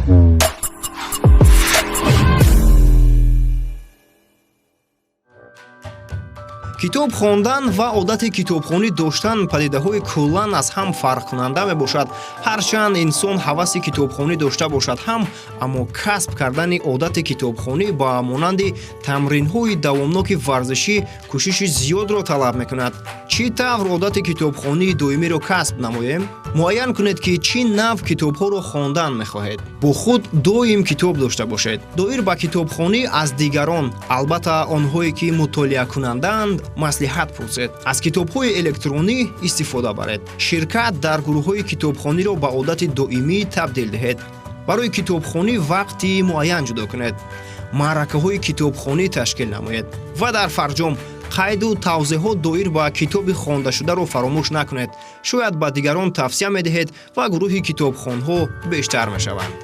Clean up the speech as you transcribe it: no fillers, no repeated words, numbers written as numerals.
китоб хондан ва одати китобхонӣ доштан падидаҳои куллан аз ҳам фарқкунанда мебошад. ҳарчанд инсон ҳаваси китобхонӣ дошта бошад ҳам, аммо касб кардани одати китобхонӣ ба монанди тамринҳои давомноки варзишӣ кӯшиши зиёдро талаб мекунад. Чӣ тавр одати китобхонии доимиро касб намоем? муайян кунед, ки чӣ нав китобҳоро хондан мехоҳед. бо худ доим китоб дошта бошед. доир ба китобхонӣ аз дигарон, албатта онҳое ки мутолиакунандаанд, маслиҳат пурсед. аз китобҳои электронӣ истифода баред. ширкат дар гурӯҳҳои китобхониро ба одати доимӣ табдил диҳед. барои китобхонӣ вақти муайян ҷудо кунед. маъракаҳои китобхонӣ ташкил намоед. ва дар фарҷом қайду тавзеҳот доир ба китоби хондашударо фаромӯш накунед. шояд ба дигарон тавсия медиҳед ва гурӯҳи китобхонҳо бештар мешаванд.